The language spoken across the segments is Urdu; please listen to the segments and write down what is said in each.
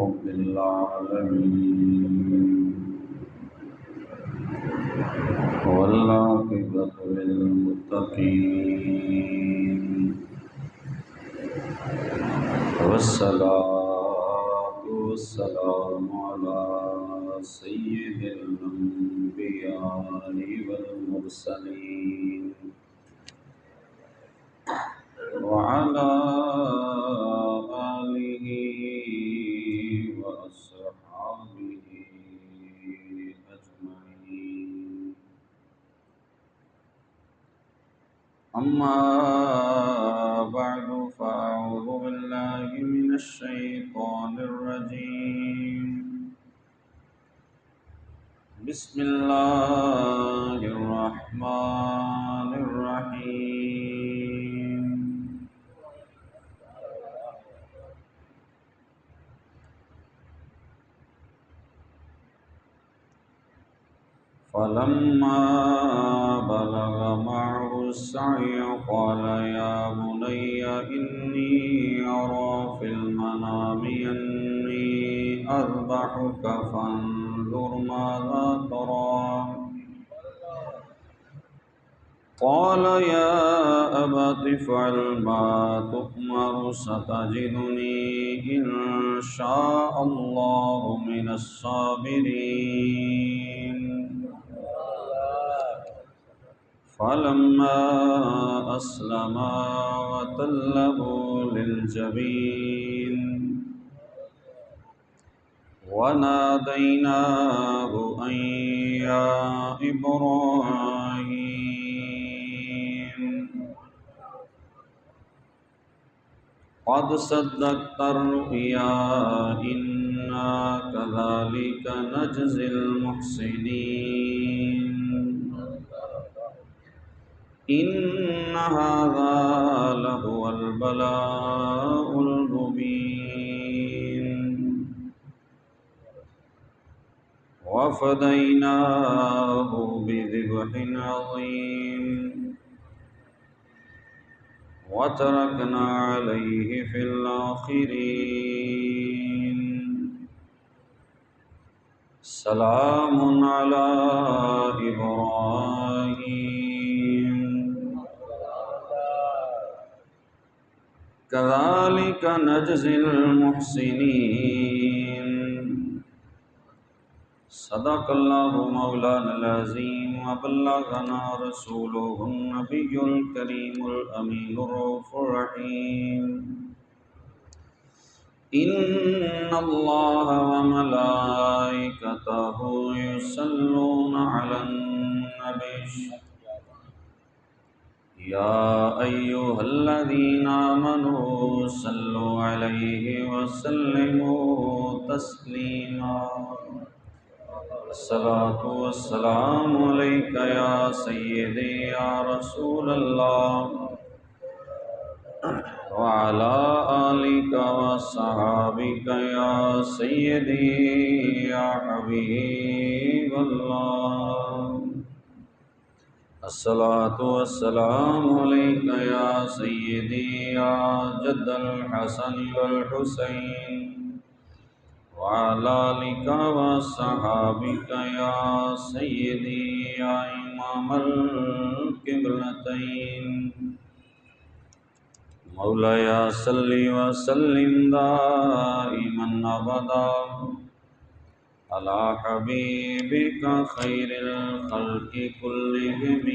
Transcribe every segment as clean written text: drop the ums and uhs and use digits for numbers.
رب العالمين والعاقبة للمتقين والصلاة والسلام على سيد الأنبياء والمرسلين وعلى آله وأصحابه أجمعين. أما بعد فأعوذ بالله من الشيطان الرجيم. بسم الله الرحمن الرحيم. فلما بلغ معه السعي قال يا بني إني أرى في المنام أني أذبحك فانظر ماذا ترى. قال يا أبت افعل ما تؤمر ستجدني إن شاء الله من الصابرين. فلما أسلما وتله للجبين وناديناه أن يا إبراهيم قد صدقت الرؤيا إنا كذلك نجزي المحسنين. إن هذا لهو البلاء المبين. وفديناه بذبح عظيم وتركنا عليه في الآخرين. سلام على إبراهيم كذلك نجزي المحسنين. صدق الله مولانا العظيم وبلغنا رسوله النبي الكريم الأمين الرؤوف الرحيم. إن الله وملائكته يصلون على النبي يا أيها الذين آمنوا صلوا عليه وسلموا تسليما. الصلاة والسلام عليك يا سيدي يا رسول الله وعلى آلك وصحابك يا سيدي يا حبيب الله. الصلاة والسلام عليك يا سيدي يا جد الحسن والحسين وعلى آلك وصحابك يا سيدي يا إمام القبلتين. مولاي صل وسلم دائما أبدا على حبيبك خير الخلق كلهم.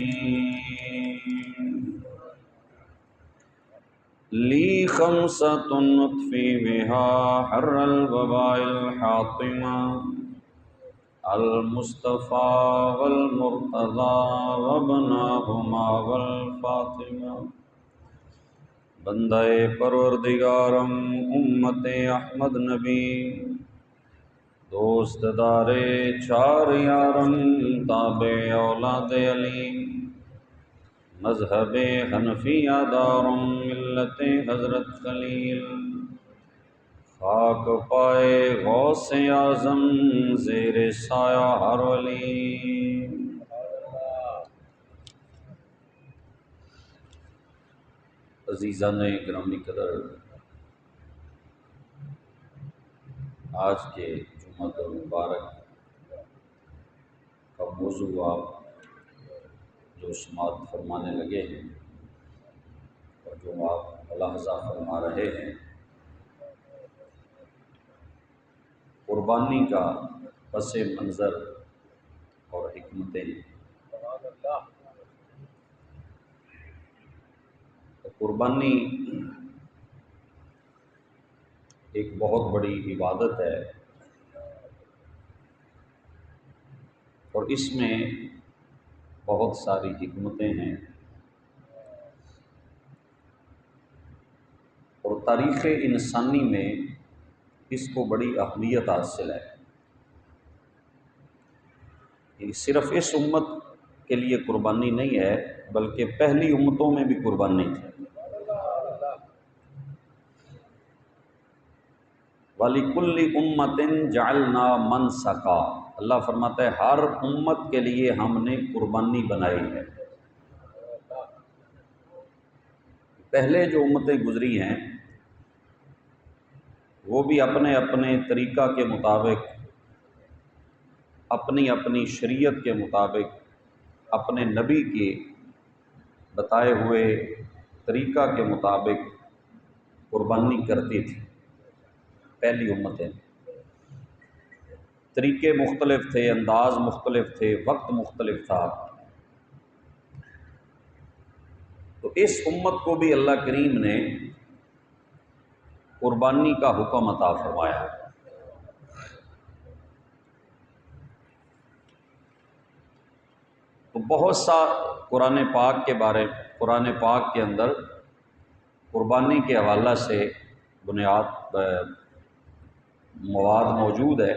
لي خمسة نطفي بها حر الوباء الحاطمة المصطفى والمرتضى وابناهما والفاطمة. بندہ پروردگارم امت احمد نبی دوست دار چار یارم تابع اولاد علی مذہب حنفیہ دارم ملت حضرت خلیل خاک پائے غوث اعظم زیر سایہ ہر ولی. عزیزان گرامی قدر، آج کے جمعۃ المبارک کا موضوع آپ جو سماعت فرمانے لگے ہیں اور جو آپ ملاحظہ فرما رہے ہیں، قربانی کا پس منظر اور حکمتیں۔ قربانی ایک بہت بڑی عبادت ہے اور اس میں بہت ساری حکمتیں ہیں، اور تاریخ انسانی میں اس کو بڑی اہمیت حاصل ہے۔ یہ صرف اس امت کے لیے قربانی نہیں ہے بلکہ پہلی امتوں میں بھی قربانی تھی۔ وَلِكُلِّ أُمَّةٍ جَعَلْنَا مَنْسَكًا، اللہ فرماتا ہے ہر امت کے لیے ہم نے قربانی بنائی ہے۔ پہلے جو امتیں گزری ہیں وہ بھی اپنے اپنے طریقہ کے مطابق، اپنی اپنی شریعت کے مطابق، اپنے نبی کے بتائے ہوئے طریقہ کے مطابق قربانی کرتی تھی۔ پہلی امتیں طریقے مختلف تھے، انداز مختلف تھے، وقت مختلف تھا، تو اس امت کو بھی اللہ کریم نے قربانی کا حکم عطا فرمایا۔ تو بہت سا قرآن پاک کے اندر قربانی کے حوالہ سے بنیاد مواد موجود ہے۔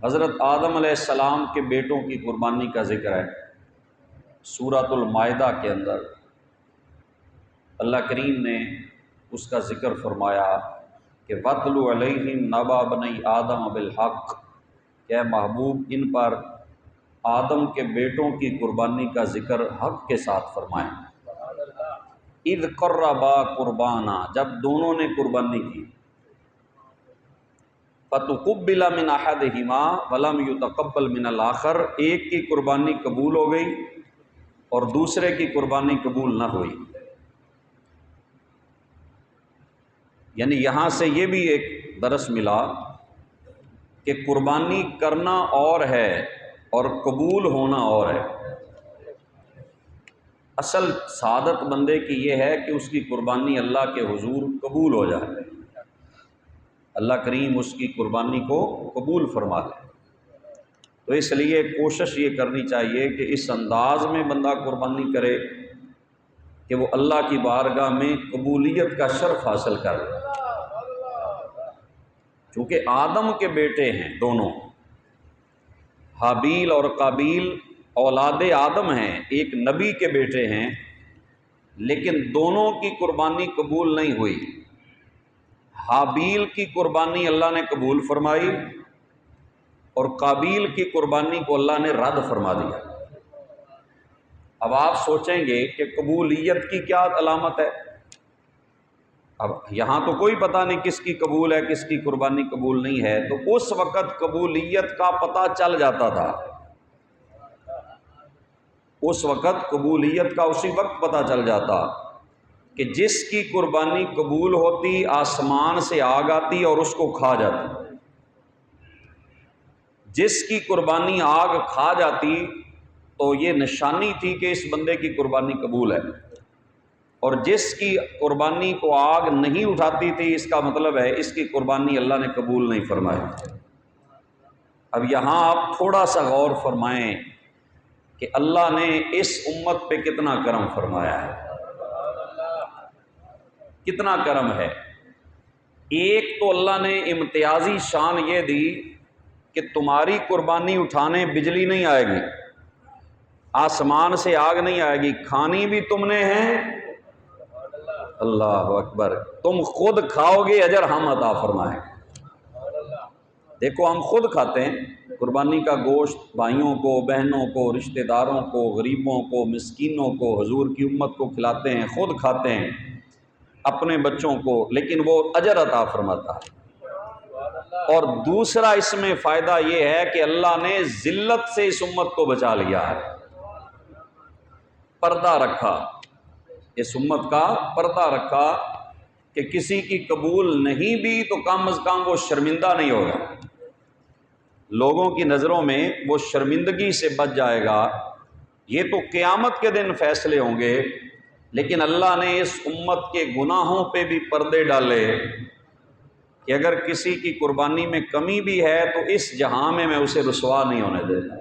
حضرت آدم علیہ السلام کے بیٹوں کی قربانی کا ذکر ہے سورۃ المائدہ کے اندر۔ اللہ کریم نے اس کا ذکر فرمایا کہ وَاتْلُ عَلَيْهِمْ نَبَأَ بَنِي آدَمَ بِالْحَقِّ، کہ محبوب ان پر آدم کے بیٹوں کی قربانی کا ذکر حق کے ساتھ فرمائیں۔ اِذْ قَرَّبَا قُرْبَانًا، جب دونوں نے قربانی کی، فَتُقُبِّلَ مِنْ أَحَدِهِمَا وَلَمْ يُتَقَبَّلْ مِنَ الْآخَرِ، ایک کی قربانی قبول ہو گئی اور دوسرے کی قربانی قبول نہ ہوئی۔ یعنی یہاں سے یہ بھی ایک درس ملا کہ قربانی کرنا اور ہے اور قبول ہونا اور ہے۔ اصل سعادت بندے کی یہ ہے کہ اس کی قربانی اللہ کے حضور قبول ہو جائے، اللہ کریم اس کی قربانی کو قبول فرما لے۔ تو اس لیے کوشش یہ کرنی چاہیے کہ اس انداز میں بندہ قربانی کرے کہ وہ اللہ کی بارگاہ میں قبولیت کا شرف حاصل کر لے۔ چونکہ آدم کے بیٹے ہیں دونوں، حابیل اور قابیل اولاد آدم ہیں، ایک نبی کے بیٹے ہیں، لیکن دونوں کی قربانی قبول نہیں ہوئی۔ حابیل کی قربانی اللہ نے قبول فرمائی اور قابیل کی قربانی کو اللہ نے رد فرما دیا۔ اب آپ سوچیں گے کہ قبولیت کی کیا علامت ہے؟ اب یہاں تو کوئی پتہ نہیں کس کی قبول ہے کس کی قربانی قبول نہیں ہے، تو اس وقت قبولیت کا پتہ چل جاتا تھا، اس وقت قبولیت کا اسی وقت پتہ چل جاتا کہ جس کی قربانی قبول ہوتی آسمان سے آگ آتی اور اس کو کھا جاتی، جس کی قربانی آگ کھا جاتی تو یہ نشانی تھی کہ اس بندے کی قربانی قبول ہے، اور جس کی قربانی کو آگ نہیں اٹھاتی تھی اس کا مطلب ہے اس کی قربانی اللہ نے قبول نہیں فرمائی۔ اب یہاں آپ تھوڑا سا غور فرمائیں کہ اللہ نے اس امت پہ کتنا کرم فرمایا ہے، کتنا کرم ہے۔ ایک تو اللہ نے امتیازی شان یہ دی کہ تمہاری قربانی اٹھانے بجلی نہیں آئے گی، آسمان سے آگ نہیں آئے گی، کھانی بھی تم نے ہے، اللہ اکبر، تم خود کھاؤ گے اجر ہم عطا فرمائیں۔ دیکھو ہم خود کھاتے ہیں قربانی کا گوشت، بھائیوں کو، بہنوں کو، رشتہ داروں کو، غریبوں کو، مسکینوں کو، حضور کی امت کو کھلاتے ہیں، خود کھاتے ہیں، اپنے بچوں کو، لیکن وہ اجر عطا فرماتا ہے۔ اور دوسرا اس میں فائدہ یہ ہے کہ اللہ نے ذلت سے اس امت کو بچا لیا ہے، پردہ رکھا، اس امت کا پردہ رکھا کہ کسی کی قبول نہیں بھی تو کم از کم وہ شرمندہ نہیں ہوگا، لوگوں کی نظروں میں وہ شرمندگی سے بچ جائے گا۔ یہ تو قیامت کے دن فیصلے ہوں گے، لیکن اللہ نے اس امت کے گناہوں پہ بھی پردے ڈالے کہ اگر کسی کی قربانی میں کمی بھی ہے تو اس جہاں میں اسے رسوا نہیں ہونے دیتا۔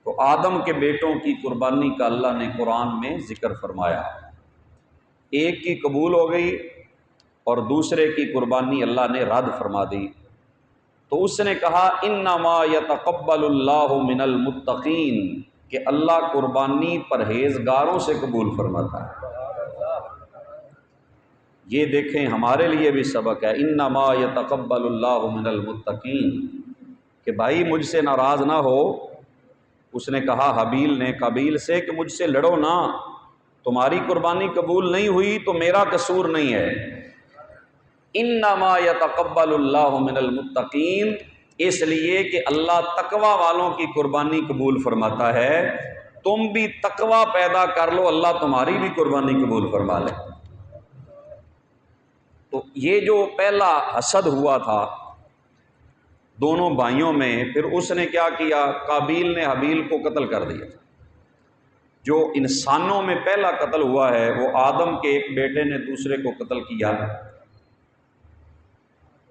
تو آدم کے بیٹوں کی قربانی کا اللہ نے قرآن میں ذکر فرمایا، ایک کی قبول ہو گئی اور دوسرے کی قربانی اللہ نے رد فرما دی۔ تو اس نے کہا انما یتقبل اللہ من المتقین، کہ اللہ قربانی پرہیزگاروں سے قبول فرماتا ہے۔ یہ دیکھیں ہمارے لیے بھی سبق ہے، انما یتقبل اللہ من المتقین، کہ بھائی مجھ سے ناراض نہ ہو۔ اس نے کہا حابیل نے قابیل سے کہ مجھ سے لڑو نہ، تمہاری قربانی قبول نہیں ہوئی تو میرا قصور نہیں ہے۔ انما یتقبل اللہ من المتقین، اس لیے کہ اللہ تقوی والوں کی قربانی قبول فرماتا ہے۔ تم بھی تقوی پیدا کر لو، اللہ تمہاری بھی قربانی قبول فرما لے۔ تو یہ جو پہلا حسد ہوا تھا دونوں بھائیوں میں، پھر اس نے کیا کیا، قابیل نے حابیل کو قتل کر دیا۔ جو انسانوں میں پہلا قتل ہوا ہے وہ آدم کے ایک بیٹے نے دوسرے کو قتل کیا۔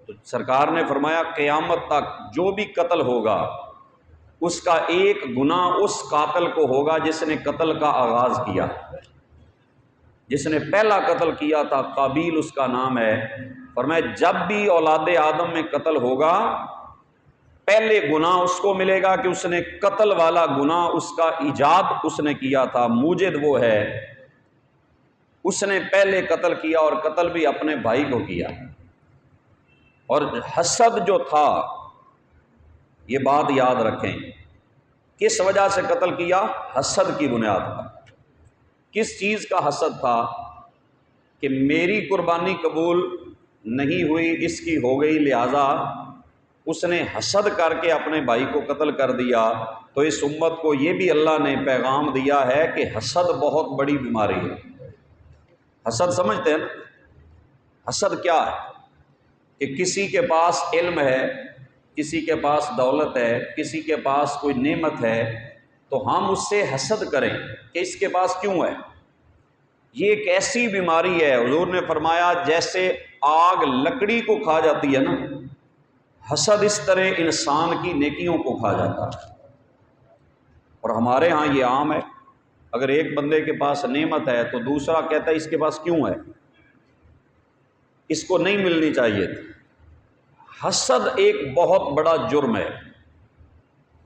تو سرکار نے فرمایا قیامت تک جو بھی قتل ہوگا اس کا ایک گناہ اس قاتل کو ہوگا جس نے قتل کا آغاز کیا، جس نے پہلا قتل کیا تھا قابیل اس کا نام ہے۔ فرمایا جب بھی اولاد آدم میں قتل ہوگا پہلے گناہ اس کو ملے گا کہ اس نے قتل والا گناہ، اس کا ایجاد اس نے کیا تھا، موجد وہ ہے، اس نے پہلے قتل کیا اور قتل بھی اپنے بھائی کو کیا۔ اور حسد جو تھا، یہ بات یاد رکھیں، کس وجہ سے قتل کیا؟ حسد کی بنیاد پر۔ کس چیز کا حسد تھا؟ کہ میری قربانی قبول نہیں ہوئی، اس کی ہو گئی، لہذا اس نے حسد کر کے اپنے بھائی کو قتل کر دیا۔ تو اس امت کو یہ بھی اللہ نے پیغام دیا ہے کہ حسد بہت بڑی بیماری ہے۔ حسد سمجھتے ہیں نا؟ حسد کیا ہے؟ کہ کسی کے پاس علم ہے، کسی کے پاس دولت ہے، کسی کے پاس کوئی نعمت ہے، تو ہم اس سے حسد کریں کہ اس کے پاس کیوں ہے۔ یہ ایک ایسی بیماری ہے، حضور نے فرمایا جیسے آگ لکڑی کو کھا جاتی ہے نا، حسد اس طرح انسان کی نیکیوں کو کھا جاتا ہے۔ اور ہمارے ہاں یہ عام ہے، اگر ایک بندے کے پاس نعمت ہے تو دوسرا کہتا ہے اس کے پاس کیوں ہے، اس کو نہیں ملنی چاہیے تھی۔ حسد ایک بہت بڑا جرم ہے،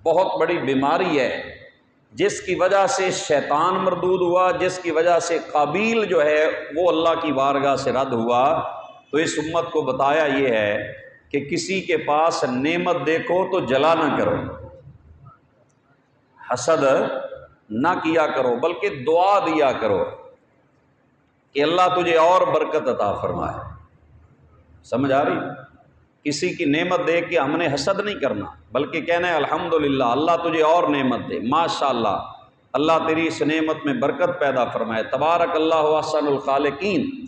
بہت بڑی بیماری ہے، جس کی وجہ سے شیطان مردود ہوا، جس کی وجہ سے قابیل جو ہے وہ اللہ کی بارگاہ سے رد ہوا۔ تو اس امت کو بتایا یہ ہے کہ کسی کے پاس نعمت دیکھو تو جلا نہ کرو، حسد نہ کیا کرو، بلکہ دعا دیا کرو کہ اللہ تجھے اور برکت عطا فرمائے۔ سمجھ آ رہی؟ کسی کی نعمت دیکھ کے ہم نے حسد نہیں کرنا، بلکہ کہنا ہے الحمدللہ، اللہ تجھے اور نعمت دے، ماشاءاللہ، اللہ تیری اس نعمت میں برکت پیدا فرمائے، تبارک اللہ احسن الخالقین،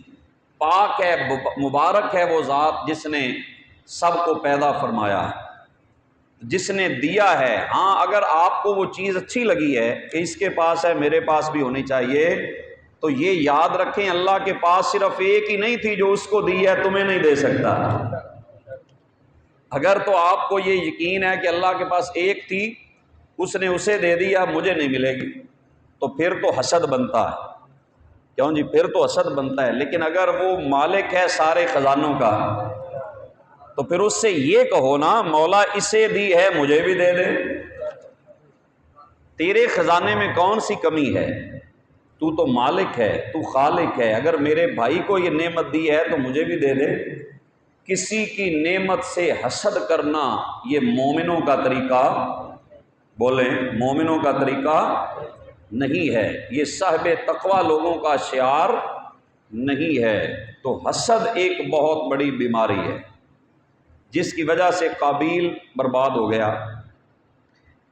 پاک ہے، مبارک ہے وہ ذات جس نے سب کو پیدا فرمایا، جس نے دیا ہے۔ ہاں اگر آپ کو وہ چیز اچھی لگی ہے کہ اس کے پاس ہے میرے پاس بھی ہونی چاہیے، تو یہ یاد رکھیں اللہ کے پاس صرف ایک ہی نہیں تھی جو اس کو دی ہے، تمہیں نہیں دے سکتا۔ اگر تو آپ کو یہ یقین ہے کہ اللہ کے پاس ایک تھی، اس نے اسے دے دیا، مجھے نہیں ملے گی، تو پھر تو حسد بنتا ہے، کیوں جی؟ پھر تو حسد بنتا ہے۔ لیکن اگر وہ مالک ہے سارے خزانوں کا تو پھر اس سے یہ کہو نا مولا اسے دی ہے مجھے بھی دے دے، تیرے خزانے میں کون سی کمی ہے، تو تو مالک ہے، تو خالق ہے، اگر میرے بھائی کو یہ نعمت دی ہے تو مجھے بھی دے دے۔ کسی کی نعمت سے حسد کرنا یہ مومنوں کا طریقہ، بولیں مومنوں کا طریقہ نہیں ہے، یہ صاحب تقوی لوگوں کا شعار نہیں ہے۔ تو حسد ایک بہت بڑی بیماری ہے۔ جس کی وجہ سے قابیل برباد ہو گیا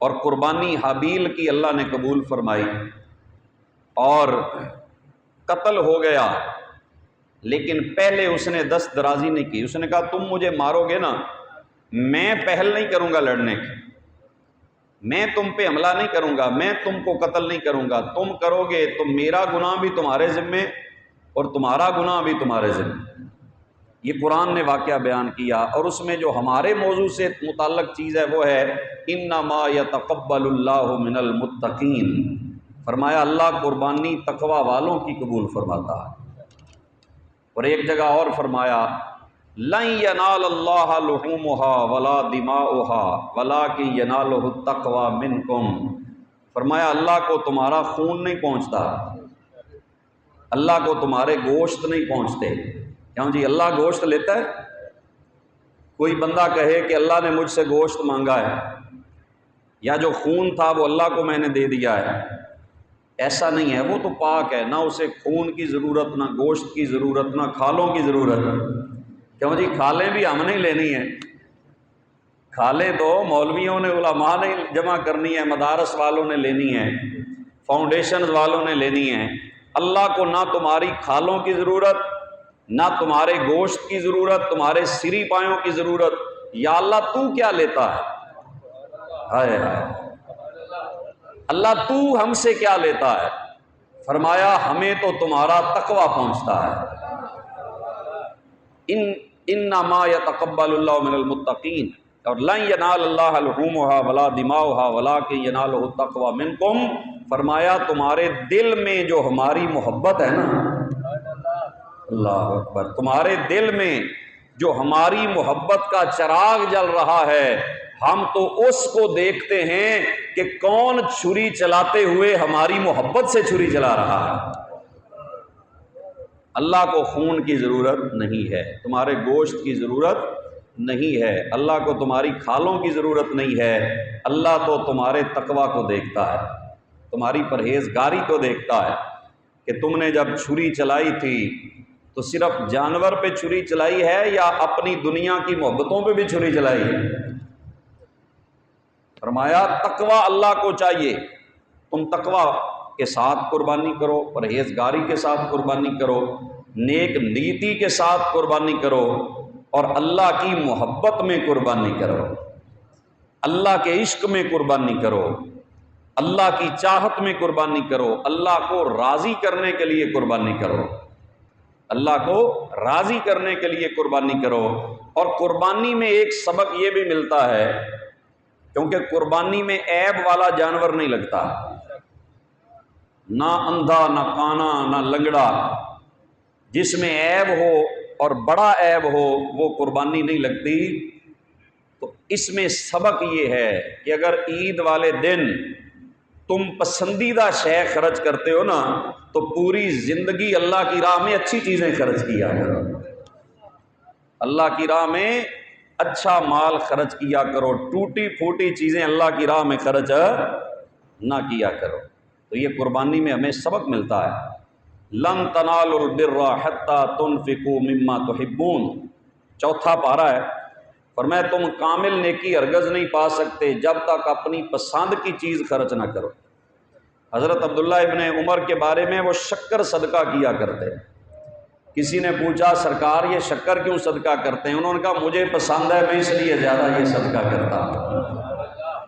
اور قربانی حابیل کی اللہ نے قبول فرمائی اور قتل ہو گیا، لیکن پہلے اس نے دست درازی نہیں کی. اس نے کہا تم مجھے مارو گے نا، میں پہل نہیں کروں گا لڑنے کی، میں تم پہ حملہ نہیں کروں گا، میں تم کو قتل نہیں کروں گا، تم کرو گے تو میرا گناہ بھی تمہارے ذمے اور تمہارا گناہ بھی تمہارے ذمے. یہ قرآن نے واقعہ بیان کیا، اور اس میں جو ہمارے موضوع سے متعلق چیز ہے وہ ہے انما یتقبل اللہ من المتقین. فرمایا اللہ قربانی تقوی والوں کی قبول فرماتا ہے. اور ایک جگہ اور فرمایا لن ینال اللہ لحومها ولا دماؤها ولکن ینالہ التقوی منکم. فرمایا اللہ کو تمہارا خون نہیں پہنچتا، اللہ کو تمہارے گوشت نہیں پہنچتے. کیوں جی اللہ گوشت لیتا ہے؟ کوئی بندہ کہے کہ اللہ نے مجھ سے گوشت مانگا ہے یا جو خون تھا وہ اللہ کو میں نے دے دیا ہے، ایسا نہیں ہے. وہ تو پاک ہے، نہ اسے خون کی ضرورت، نہ گوشت کی ضرورت، نہ کھالوں کی ضرورت. کیوں جی کھالیں بھی ہم نہیں لینی ہیں، کھالیں تو مولویوں نے، علماء نے جمع کرنی ہے، مدارس والوں نے لینی ہے، فاؤنڈیشنز والوں نے لینی ہے. اللہ کو نہ تمہاری کھالوں کی ضرورت، نہ تمہارے گوشت کی ضرورت، تمہارے سری پایوں کی ضرورت. یا اللہ تو کیا لیتا ہے؟ ہائے ہائے اللہ تو ہم سے کیا لیتا ہے؟ فرمایا ہمیں تو تمہارا تقوی پہنچتا ہے. انما یتقبل اللہ من المتقین. اور لن ینال اللہ لحومها ولا دماؤها ولکن ینالہ التقوی منکم. فرمایا تمہارے دل میں جو ہماری محبت ہے نا، اللہ اکبر، تمہارے دل میں جو ہماری محبت کا چراغ جل رہا ہے، ہم تو اس کو دیکھتے ہیں کہ کون چھری چلاتے ہوئے ہماری محبت سے چھری چلا رہا ہے. اللہ کو خون کی ضرورت نہیں ہے، تمہارے گوشت کی ضرورت نہیں ہے، اللہ کو تمہاری کھالوں کی ضرورت نہیں ہے. اللہ تو تمہارے تقوی کو دیکھتا ہے، تمہاری پرہیزگاری کو دیکھتا ہے کہ تم نے جب چھری چلائی تھی تو صرف جانور پہ چھری چلائی ہے یا اپنی دنیا کی محبتوں پہ بھی چھری چلائی ہے. فرمایا تقوی اللہ کو چاہیے، تم تقوی کے ساتھ قربانی کرو، پرہیزگاری کے ساتھ قربانی کرو، نیک نیتی کے ساتھ قربانی کرو، اور اللہ کی محبت میں قربانی کرو، اللہ کے عشق میں قربانی کرو، اللہ کی چاہت میں قربانی کرو، اللہ کو راضی کرنے کے لیے قربانی کرو، اللہ کو راضی کرنے کے لیے قربانی کرو. اور قربانی میں ایک سبق یہ بھی ملتا ہے، کیونکہ قربانی میں عیب والا جانور نہیں لگتا، نہ اندھا، نہ کانا، نہ لنگڑا. جس میں عیب ہو اور بڑا عیب ہو وہ قربانی نہیں لگتی. تو اس میں سبق یہ ہے کہ اگر عید والے دن تم پسندیدہ شے خرچ کرتے ہو نا، تو پوری زندگی اللہ کی راہ میں اچھی چیزیں خرچ کیا کرو، اللہ کی راہ میں اچھا مال خرچ کیا کرو، ٹوٹی پھوٹی چیزیں اللہ کی راہ میں خرچ نہ کیا کرو. تو یہ قربانی میں ہمیں سبق ملتا ہے. لن تنالوا البر حتى تنفقوا مما تحبون، چوتھا پارہ ہے. فرمایا تم کامل نیکی ہرگز نہیں پا سکتے جب تک اپنی پسند کی چیز خرچ نہ کرو. حضرت عبداللہ ابن عمر کے بارے میں، وہ شکر صدقہ کیا کرتے. کسی نے پوچھا سرکار یہ شکر کیوں صدقہ کرتے ہیں؟ انہوں نے کہا مجھے پسند ہے، میں اس لیے زیادہ یہ صدقہ کرتا ہوں،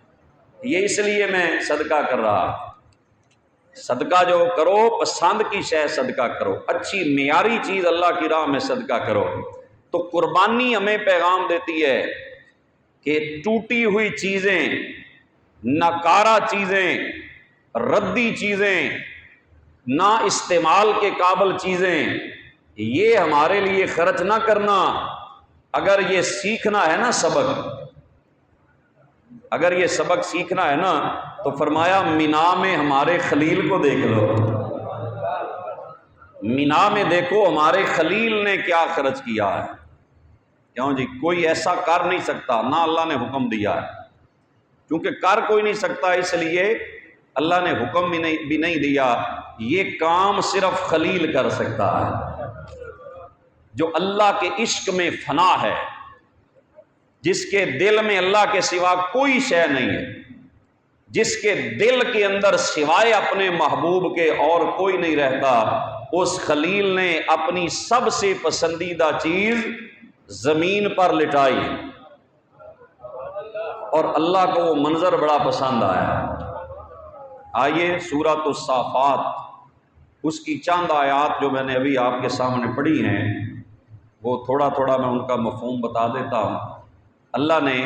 یہ اس لیے میں صدقہ کر رہا. صدقہ جو کرو پسند کی شے صدقہ کرو، اچھی معیاری چیز اللہ کی راہ میں صدقہ کرو. تو قربانی ہمیں پیغام دیتی ہے کہ ٹوٹی ہوئی چیزیں، ناکارہ چیزیں، ردی چیزیں، نا استعمال کے قابل چیزیں، یہ ہمارے لیے خرچ نہ کرنا. اگر یہ سیکھنا ہے نا سبق، اگر یہ سبق سیکھنا ہے نا، تو فرمایا مینا میں ہمارے خلیل کو دیکھ لو، مینا میں دیکھو ہمارے خلیل نے کیا خرچ کیا ہے. کیوں جی کوئی ایسا کر نہیں سکتا، نہ اللہ نے حکم دیا ہے، کیونکہ کر کوئی نہیں سکتا، اس لیے اللہ نے حکم بھی نہیں دیا. یہ کام صرف خلیل کر سکتا ہے جو اللہ کے عشق میں فنا ہے، جس کے دل میں اللہ کے سوا کوئی شے نہیں ہے، جس کے دل کے اندر سوائے اپنے محبوب کے اور کوئی نہیں رہتا، اس خلیل نے اپنی سب سے پسندیدہ چیز زمین پر لٹائی اور اللہ کو وہ منظر بڑا پسند آیا۔ آئیے سورۃ الصافات، اس کی چند آیات جو میں نے ابھی آپ کے سامنے پڑھی ہیں، وہ تھوڑا تھوڑا میں ان کا مفہوم بتا دیتا ہوں۔ اللہ نے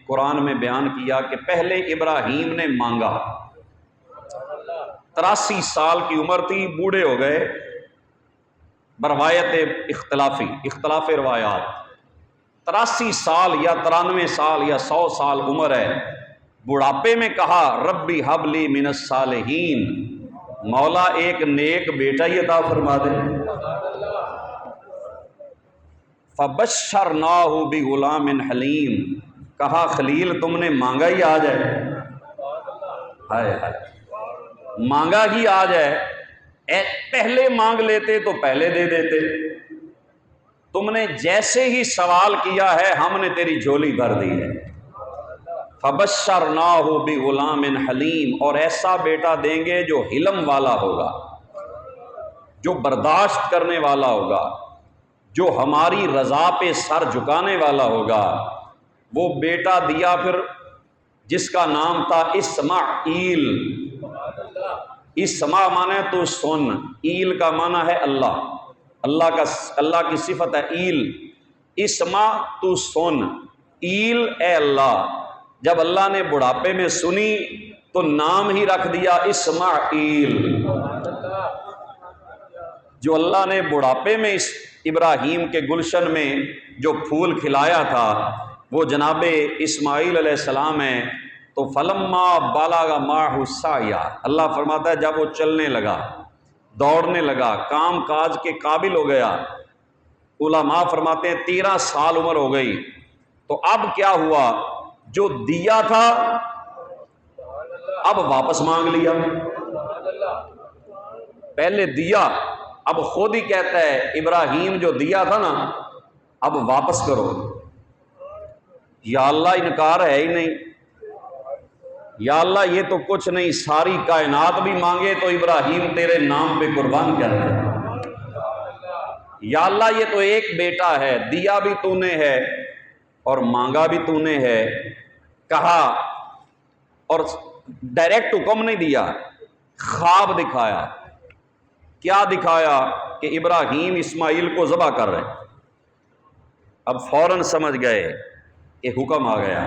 قرآن میں بیان کیا کہ پہلے ابراہیم نے مانگا، 83 سال کی عمر تھی، بوڑھے ہو گئے، بروایت اختلاف روایات، 83 سال یا 93 سال یا 100 سال عمر ہے، بڑھاپے میں کہا ربی حب لی من الصالحین، مولا ایک نیک بیٹا ہی عطا فرما دے۔ فبشرناہ بغلام حلیم، کہا خلیل تم نے مانگا ہی آ جائے، ہائے ہائے مانگا ہی آ جائے، پہلے مانگ لیتے تو پہلے دے دیتے، تم نے جیسے ہی سوال کیا ہے ہم نے تیری جھولی بھر دی ہے۔ فبشرناہ بغلام حلیم، اور ایسا بیٹا دیں گے جو حلم والا ہوگا، جو برداشت کرنے والا ہوگا، جو ہماری رضا پہ سر جھکانے والا ہوگا۔ وہ بیٹا دیا پھر جس کا نام تھا اسماعیل۔ اسما معنی ہے تو سن، ایل کا معنی ہے اللہ کی صفت ہے ایل، اسما تو سن، ایل اے اللہ۔ جب اللہ نے بڑھاپے میں سنی تو نام ہی رکھ دیا اسماعیل۔ جو اللہ نے بڑھاپے میں اس ابراہیم کے گلشن میں جو پھول کھلایا تھا وہ جناب اسماعیل علیہ السلام ہیں۔ تو فلما بلغ معہ السعی، اللہ فرماتا ہے جب وہ چلنے لگا، دوڑنے لگا، کام کاج کے قابل ہو گیا، علماء فرماتے ہیں 13 سال عمر ہو گئی، تو اب کیا ہوا، جو دیا تھا اب واپس مانگ لیا۔ پہلے دیا، اب خود ہی کہتا ہے ابراہیم جو دیا تھا نا اب واپس کرو۔ یا اللہ انکار ہے ہی نہیں، یا اللہ یہ تو کچھ نہیں، ساری کائنات بھی مانگے تو ابراہیم تیرے نام پہ قربان کر دے۔ یا اللہ یہ تو ایک بیٹا ہے، دیا بھی تو نے ہے اور مانگا بھی تو نے ہے، کہا اور ڈائریکٹ حکم نہیں دیا، خواب دکھایا۔ کیا دکھایا؟ کہ ابراہیم اسماعیل کو ذبح کر رہے۔ اب فوراً سمجھ گئے کہ حکم آ گیا،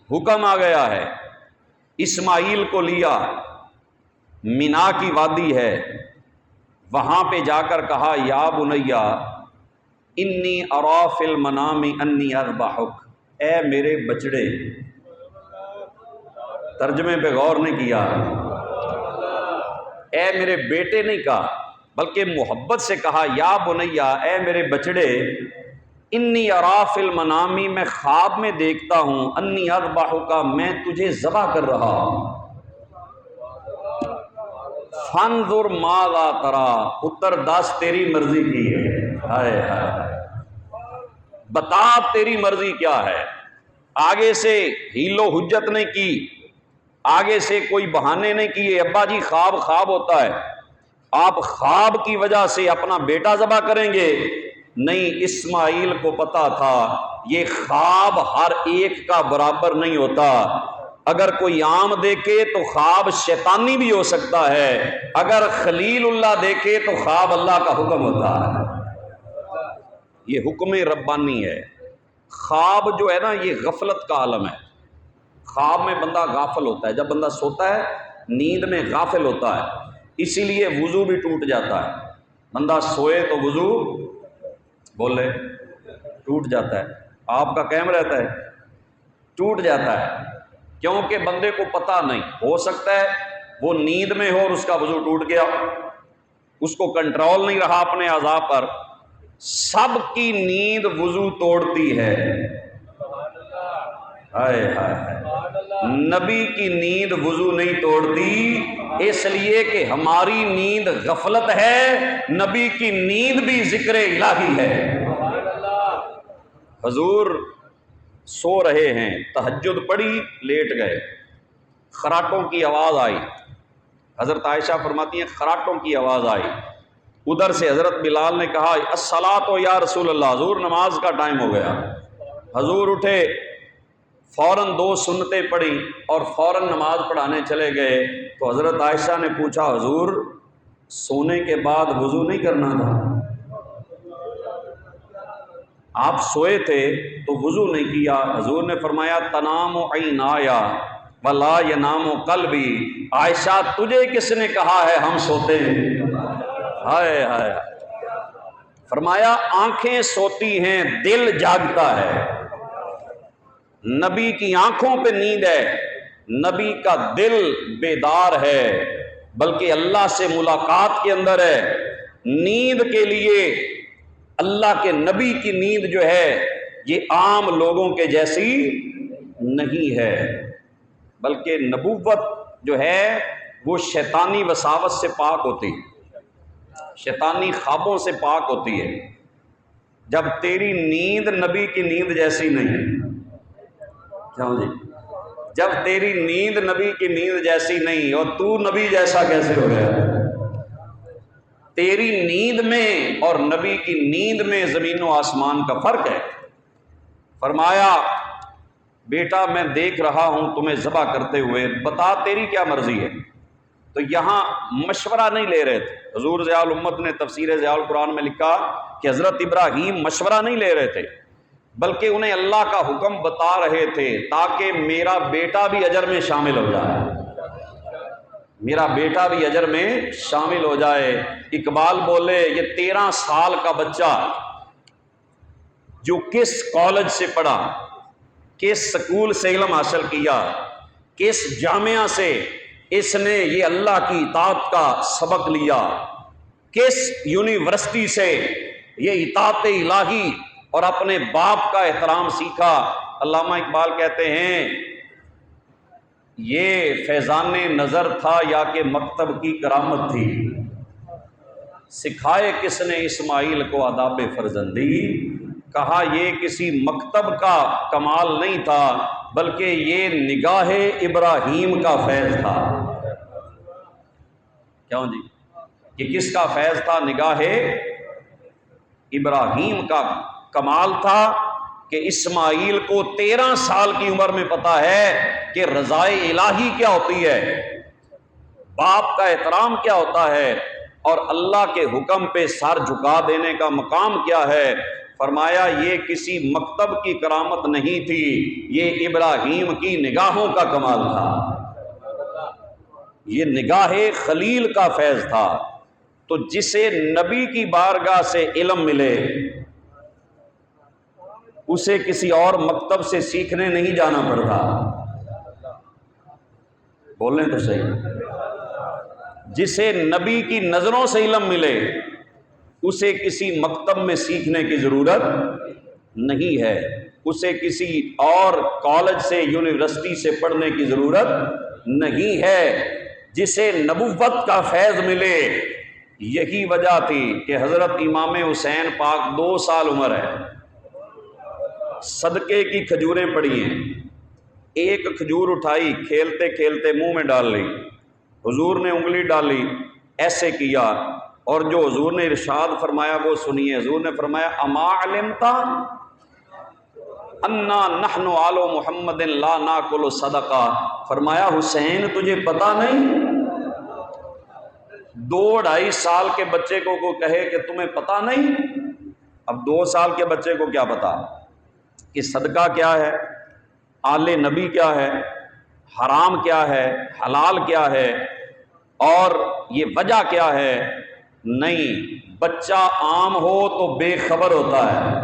حکم آ گیا ہے۔ اسماعیل کو لیا، مینا کی وادی ہے، وہاں پہ جا کر کہا یا بنیا انی اری فی المنام انی اذبحک، اے میرے بچڑے۔ ترجمے پہ غور نہیں کیا، اے میرے بیٹے نہیں کہا، بلکہ محبت سے کہا یا بنیا، اے میرے بچڑے، انی اری فی المنام، میں خواب میں دیکھتا ہوں، انی اذبحک، میں تجھے ذبح کر رہا ہوں۔ فانظر ماذا تری، پتر دس تیری مرضی کی ہے، ہائے ہائے بتا تیری مرضی کیا ہے۔ آگے سے ہیل و حجت نہیں کی، آگے سے کوئی بہانے نہیں کیے، ابا جی خواب خواب ہوتا ہے، آپ خواب کی وجہ سے اپنا بیٹا ذبح کریں گے؟ نہیں، اسماعیل کو پتا تھا یہ خواب ہر ایک کا برابر نہیں ہوتا، اگر کوئی عام دیکھے تو خواب شیطانی بھی ہو سکتا ہے، اگر خلیل اللہ دیکھے تو خواب اللہ کا حکم ہوتا ہے۔ یہ حکم ربانی ہے۔ خواب جو ہے نا یہ غفلت کا عالم ہے، خواب میں بندہ غافل ہوتا ہے، جب بندہ سوتا ہے نیند میں غافل ہوتا ہے، اسی لیے وضو بھی ٹوٹ جاتا ہے، بندہ سوئے تو وضو بولے ٹوٹ جاتا ہے، آپ کا قائم رہتا ہے ٹوٹ جاتا ہے، کیونکہ بندے کو پتہ نہیں، ہو سکتا ہے وہ نیند میں ہو اور اس کا وضو ٹوٹ گیا، اس کو کنٹرول نہیں رہا اپنے اعضاء پر۔ سب کی نیند وضو توڑتی ہے، ہائے ہائے، نبی کی نیند وضو نہیں توڑتی، اس لیے کہ ہماری نیند غفلت ہے، نبی کی نیند بھی ذکر الہی ہے۔ حضور سو رہے ہیں، تہجد پڑھی، لیٹ گئے، خراٹوں کی آواز آئی۔ حضرت عائشہ فرماتی ہیں خراٹوں کی آواز آئی، ادھر سے حضرت بلال نے کہا الصلاۃ یا رسول اللہ، حضور نماز کا ٹائم ہو گیا۔ حضور اٹھے، فوراً 2 سنتیں پڑھی اور فوراً نماز پڑھانے چلے گئے۔ تو حضرت عائشہ نے پوچھا حضور سونے کے بعد وضو نہیں کرنا تھا؟ آپ سوئے تھے تو وضو نہیں کیا؟ حضور نے فرمایا تنام عینایا ولا ینام قلبی، عائشہ تجھے کس نے کہا ہے ہم سوتے ہیں؟ ہائے ہائے، فرمایا آنکھیں سوتی ہیں، دل جاگتا ہے۔ نبی کی آنکھوں پہ نیند ہے، نبی کا دل بیدار ہے، بلکہ اللہ سے ملاقات کے اندر ہے۔ نیند کے لیے اللہ کے نبی کی نیند جو ہے یہ عام لوگوں کے جیسی نہیں ہے، بلکہ نبوت جو ہے وہ شیطانی وساوس سے پاک ہوتی ہے، شیطانی خوابوں سے پاک ہوتی ہے۔ جب تیری نیند نبی کی نیند جیسی نہیں، کیوں جی؟ جب تیری نیند نبی کی نیند جیسی نہیں اور تو نبی جیسا کیسے ہو گیا؟ تیری نیند میں اور نبی کی نیند میں زمین و آسمان کا فرق ہے۔ فرمایا بیٹا میں دیکھ رہا ہوں تمہیں ذبح کرتے ہوئے، بتا تیری کیا مرضی ہے؟ تو یہاں مشورہ نہیں لے رہے تھے۔ حضور ضیاء الامت نے تفسیر ضیاء القرآن میں لکھا کہ حضرت ابراہیم مشورہ نہیں لے رہے تھے، بلکہ انہیں اللہ کا حکم بتا رہے تھے تاکہ میرا بیٹا بھی اجر میں شامل ہو جائے، میرا بیٹا بھی اجر میں شامل ہو جائے۔ اقبال بولے یہ 13 سال کا بچہ جو کس کالج سے پڑھا، کس سکول سے علم حاصل کیا، کس جامعہ سے اس نے یہ اللہ کی اطاعت کا سبق لیا، کس یونیورسٹی سے یہ اطاعت الہی اور اپنے باپ کا احترام سیکھا۔ علامہ اقبال کہتے ہیں یہ فیضان نظر تھا یا کہ مکتب کی کرامت تھی، سکھائے کس نے اسماعیل کو آداب فرزندی، کہا یہ کسی مکتب کا کمال نہیں تھا بلکہ یہ نگاہ ابراہیم کا فیض تھا۔ کیوں جی؟ یہ کس کا فیض تھا؟ نگاہ ابراہیم کا کمال تھا کہ اسماعیل کو 13 سال کی عمر میں پتا ہے کہ رضائے الہی کیا ہوتی ہے، باپ کا احترام کیا ہوتا ہے اور اللہ کے حکم پہ سر جھکا دینے کا مقام کیا ہے۔ فرمایا یہ کسی مکتب کی کرامت نہیں تھی، یہ ابراہیم کی نگاہوں کا کمال تھا، یہ نگاہ خلیل کا فیض تھا۔ تو جسے نبی کی بارگاہ سے علم ملے اسے کسی اور مکتب سے سیکھنے نہیں جانا پڑتا، بولیں تو صحیح۔ جسے نبی کی نظروں سے علم ملے اسے کسی مکتب میں سیکھنے کی ضرورت نہیں ہے، اسے کسی اور کالج سے یونیورسٹی سے پڑھنے کی ضرورت نہیں ہے۔ جسے نبوت کا فیض ملے، یہی وجہ تھی کہ حضرت امام حسین پاک 2 سال عمر ہے، صدقے کی کھجوریں پڑی ہیں، ایک کھجور اٹھائی کھیلتے کھیلتے منہ میں ڈال لی، حضور نے انگلی ڈالی ایسے کیا اور جو حضور نے ارشاد فرمایا وہ سنیے۔ حضور نے فرمایا اما علمتا انا نحن آل محمد لا ناکل صدقہ، فرمایا حسین تجھے پتا نہیں؟ 2-2.5 سال کے بچے کو کہے کہ تمہیں پتا نہیں؟ اب 2 سال کے بچے کو کیا پتا کہ صدقہ کیا ہے، آل نبی کیا ہے، حرام کیا ہے، حلال کیا ہے اور یہ وجہ کیا ہے؟ نہیں، بچہ عام ہو تو بے خبر ہوتا ہے،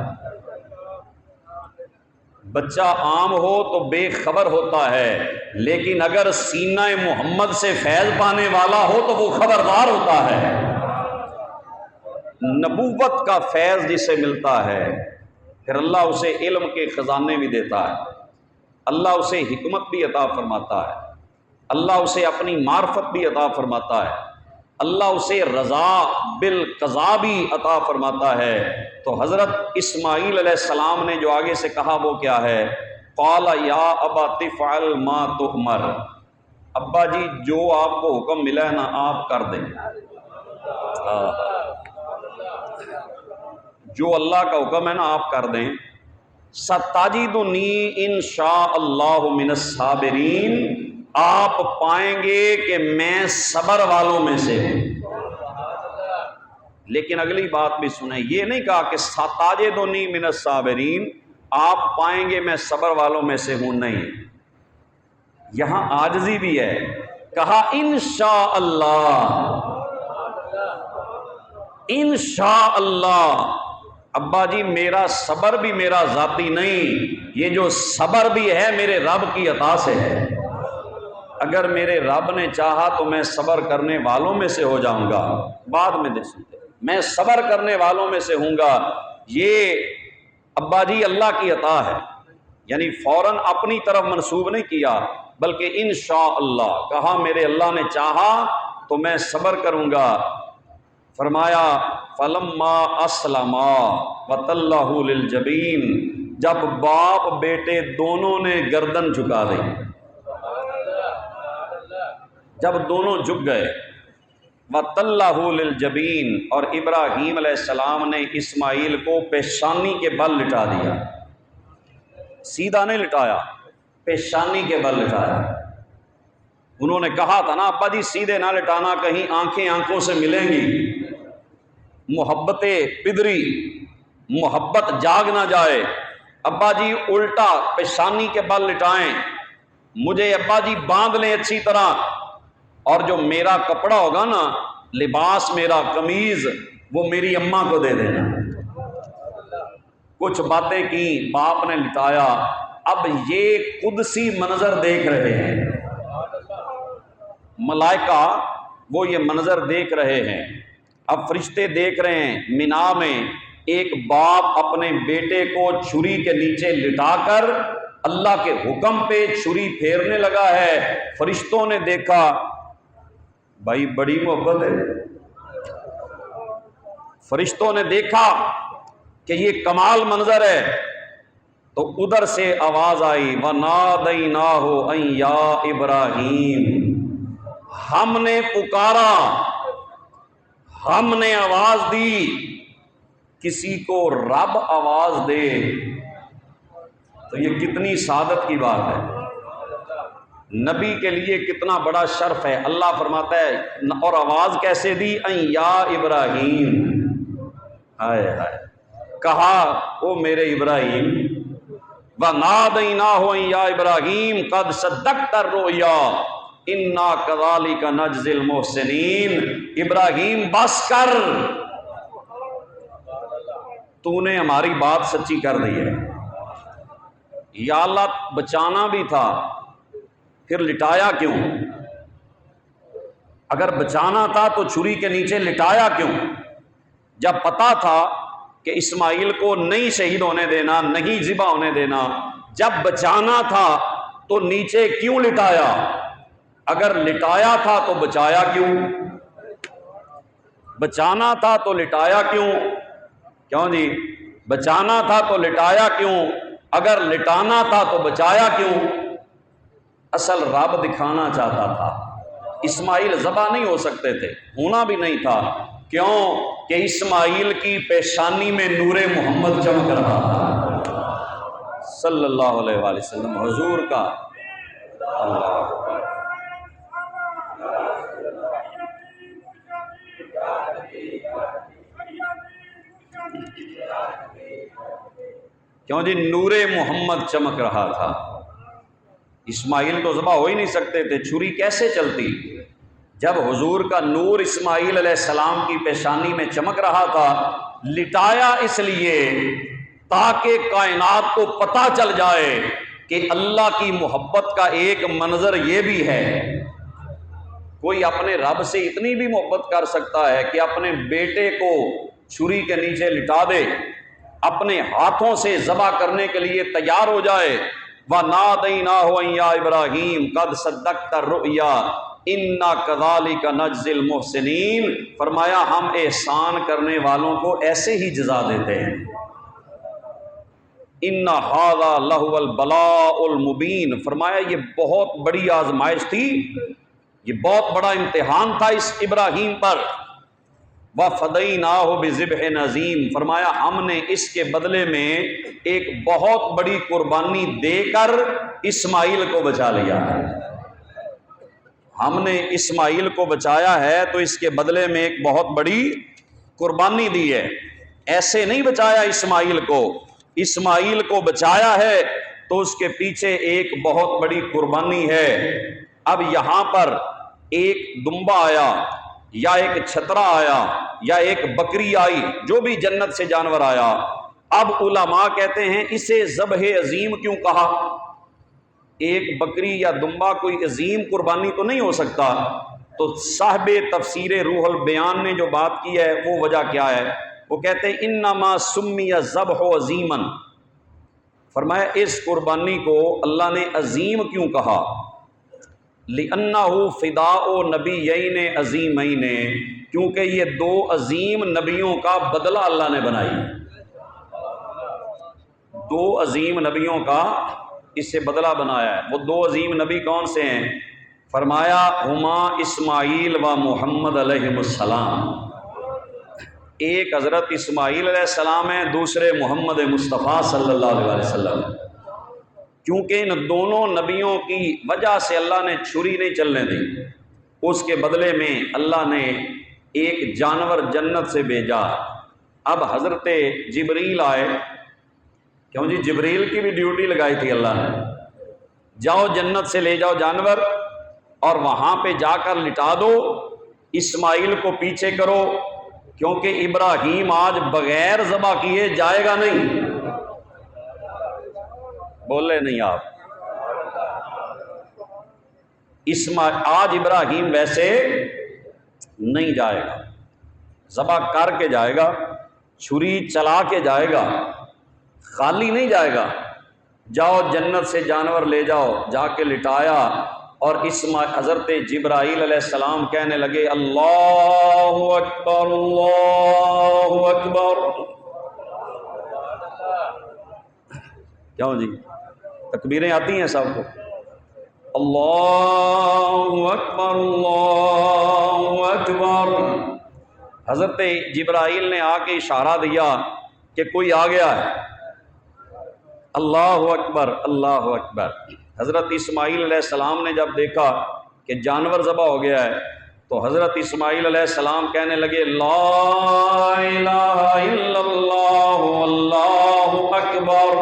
بچہ عام ہو تو بے خبر ہوتا ہے، لیکن اگر سینہ محمد سے فیض پانے والا ہو تو وہ خبردار ہوتا ہے۔ نبوت کا فیض جسے ملتا ہے پھر اللہ اسے علم کے خزانے بھی دیتا ہے، اللہ اسے حکمت بھی عطا فرماتا ہے، اللہ اسے اپنی معرفت بھی عطا فرماتا ہے، اللہ اسے رضا بالقضاء بھی عطا فرماتا ہے۔ تو حضرت اسماعیل علیہ السلام نے جو آگے سے کہا وہ کیا ہے قال یا ابت افعل ما تؤمر، ابا جی جو آپ کو حکم ملا ہے نا آپ کر دیں، جو اللہ کا حکم ہے نا آپ کر دیں۔ ستجدنی ان شاء اللہ من الصابرین، آپ پائیں گے کہ میں صبر والوں میں سے ہوں۔ لیکن اگلی بات بھی سنیں، یہ نہیں کہا کہ ستجدنی من الصابرین، آپ پائیں گے میں صبر والوں میں سے ہوں، نہیں، یہاں عاجزی بھی ہے، کہا انشاء اللہ، انشاء اللہ۔ ابا جی میرا صبر بھی میرا ذاتی نہیں، یہ جو صبر بھی ہے میرے رب کی عطا سے ہے، اگر میرے رب نے چاہا تو میں صبر کرنے والوں میں سے ہو جاؤں گا، بعد میں دے سکتے میں صبر کرنے والوں میں سے ہوں گا۔ یہ ابا جی اللہ کی عطا ہے، یعنی فوراً اپنی طرف منسوب نہیں کیا، بلکہ انشاءاللہ کہا میرے اللہ نے چاہا تو میں صبر کروں گا۔ فرمایا فلما اسلما وتلہ للجبین، جب باپ بیٹے دونوں نے گردن جھکا دی، جب دونوں جھک گئے، وتلہ للجبین، اور ابراہیم علیہ السلام نے اسماعیل کو پیشانی کے بل لٹا دیا، سیدھا نہیں لٹایا، پیشانی کے بل لٹایا۔ انہوں نے کہا تھا نا ابا جی سیدھے نہ لٹانا، کہیں آنکھیں آنکھوں سے ملیں گی، محبت پدری، محبت جاگ نہ جائے، ابا جی الٹا پیشانی کے بل لٹائیں، مجھے ابا جی باندھ لیں اچھی طرح، اور جو میرا کپڑا ہوگا نا، لباس میرا، قمیض، وہ میری اماں کو دے دینا۔ کچھ باتیں کی، باپ نے لٹایا، اب یہ قدسی منظر دیکھ رہے ہیں، ملائکہ وہ یہ منظر دیکھ رہے ہیں، اب فرشتے دیکھ رہے ہیں، مینا میں ایک باپ اپنے بیٹے کو چھری کے نیچے لٹا کر اللہ کے حکم پہ چھری پھیرنے لگا ہے۔ فرشتوں نے دیکھا، بھائی بڑی محبت ہے، فرشتوں نے دیکھا کہ یہ کمال منظر ہے، تو ادھر سے آواز آئی وَنَادَيْنَاهُ أَن يَا إِبْرَاهِيمُ، ہم نے پکارا، ہم نے آواز دی، کسی کو رب آواز دے تو یہ کتنی سعادت کی بات ہے، نبی کے لیے کتنا بڑا شرف ہے۔ اللہ فرماتا ہے اور آواز کیسے دی، ان یا ابراہیم، ہائے ہائے، کہا او میرے ابراہیم، وَنَادَيْنَاهُ أَن يَا إِبْرَاهِيمُ قَدْ صَدَّقْتَ الرُّؤْيَا اِنَّا كَذَلِكَ نَجْزِي الْمُحْسِنِينَ، ابراہیم بس کر، تو نے ہماری بات سچی کر دی ہے۔ یا اللہ بچانا بھی تھا، پھر لٹایا کیوں؟ اگر بچانا تھا تو چھری کے نیچے لٹایا کیوں؟ جب پتا تھا کہ اسماعیل کو نہیں شہید ہونے دینا، نہیں ذبح ہونے دینا، جب بچانا تھا تو نیچے کیوں لٹایا؟ اگر لٹایا تھا تو بچایا کیوں؟ بچانا تھا تو لٹایا کیوں؟ کیوں جی؟ بچانا تھا تو لٹایا کیوں؟ اگر لٹانا تھا تو بچایا کیوں؟ اصل رب دکھانا چاہتا تھا، اسماعیل ذبح نہیں ہو سکتے تھے، ہونا بھی نہیں تھا، کیوں کہ اسماعیل کی پیشانی میں نور محمد چمک رہا تھا صلی اللہ علیہ وآلہ وسلم، حضور کا۔ اللہ کیوں جی؟ نور محمد چمک رہا تھا، اسماعیل تو ذبح ہو ہی نہیں سکتے تھے، چھری کیسے چلتی؟ جب حضور کا نور اسماعیل علیہ السلام کی پیشانی میں چمک رہا تھا، لٹایا اس لیے تاکہ کائنات کو پتہ چل جائے کہ اللہ کی محبت کا ایک منظر یہ بھی ہے۔ کوئی اپنے رب سے اتنی بھی محبت کر سکتا ہے کہ اپنے بیٹے کو چھری کے نیچے لٹا دے، اپنے ہاتھوں سے ذبح کرنے کے لیے تیار ہو جائے۔ وَنَادَيْنَاهُ أَن يَا إِبْرَاهِيمُ قَدْ صَدَّقْتَ الرُّؤْيَا إِنَّا كَذَلِكَ نَجْزِي الْمُحْسِنِينَ، فرمایا ہم احسان کرنے والوں کو ایسے ہی جزا دیتے ہیں۔ ان ھذا لہو البلاء المبین، فرمایا یہ بہت بڑی آزمائش تھی، یہ بہت بڑا امتحان تھا اس ابراہیم پر۔ وَفَدَيْنَاهُ بِذِبْحٍ عَظِيمٍ، فرمایا ہم نے اس کے بدلے میں ایک بہت بڑی قربانی دے کر اسماعیل کو بچا لیا ہے۔ ہم نے اسماعیل کو بچایا ہے تو اس کے بدلے میں ایک بہت بڑی قربانی دی ہے۔ ایسے نہیں بچایا اسماعیل کو، اسماعیل کو بچایا ہے تو اس کے پیچھے ایک بہت بڑی قربانی ہے۔ اب یہاں پر ایک دمبا آیا یا ایک چھترا آیا یا ایک بکری آئی، جو بھی جنت سے جانور آیا، اب علماء کہتے ہیں اسے ذبح عظیم کیوں کہا؟ ایک بکری یا دمبا کوئی عظیم قربانی تو نہیں ہو سکتا، تو صاحب تفسیر روح البیان نے جو بات کی ہے وہ وجہ کیا ہے؟ وہ کہتے ہیں انما سمی ذبح عظیما، فرمایا اس قربانی کو اللہ نے عظیم کیوں کہا؟ لِأَنَّهُ فِدَاءُ نَبِيَّيْنِ عَظِيمَيْنِ، کیونکہ یہ دو عظیم نبیوں کا بدلہ اللہ نے بنائی، دو عظیم نبیوں کا اس سے بدلہ بنایا ہے۔ وہ دو عظیم نبی کون سے ہیں؟ فرمایا ہما اسماعیل و محمد علیہ السلام، ایک حضرت اسماعیل علیہ السلام ہیں، دوسرے محمد مصطفیٰ صلی اللہ علیہ وسلم۔ کیونکہ ان دونوں نبیوں کی وجہ سے اللہ نے چھری نہیں چلنے دی، اس کے بدلے میں اللہ نے ایک جانور جنت سے بھیجا۔ اب حضرت جبریل آئے، کیوں جی جبریل کی بھی ڈیوٹی لگائی تھی اللہ نے، جاؤ جنت سے لے جاؤ جانور اور وہاں پہ جا کر لٹا دو، اسماعیل کو پیچھے کرو، کیونکہ ابراہیم آج بغیر ذبح کیے جائے گا نہیں۔ بولے نہیں آپ؟ آج ابراہیم ویسے نہیں جائے گا، ذبح کر کے جائے گا، چھری چلا کے جائے گا، خالی نہیں جائے گا۔ جاؤ جنت سے جانور لے جاؤ، جا کے لٹایا، اور حضرت جبرائیل علیہ السلام کہنے لگے اللہ اکبر اللہ اکبر۔ کیوں جی تکبیریں آتی ہیں سب کو؟ اللہ اکبر اللہ اکبر۔ حضرت جبرائیل نے آ کے اشارہ دیا کہ کوئی آ گیا ہے، اللہ اکبر اللہ اکبر۔ حضرت اسماعیل علیہ السلام نے جب دیکھا کہ جانور ذبح ہو گیا ہے تو حضرت اسماعیل علیہ السلام کہنے لگے لا الہ الا اللہ اللہ اکبر۔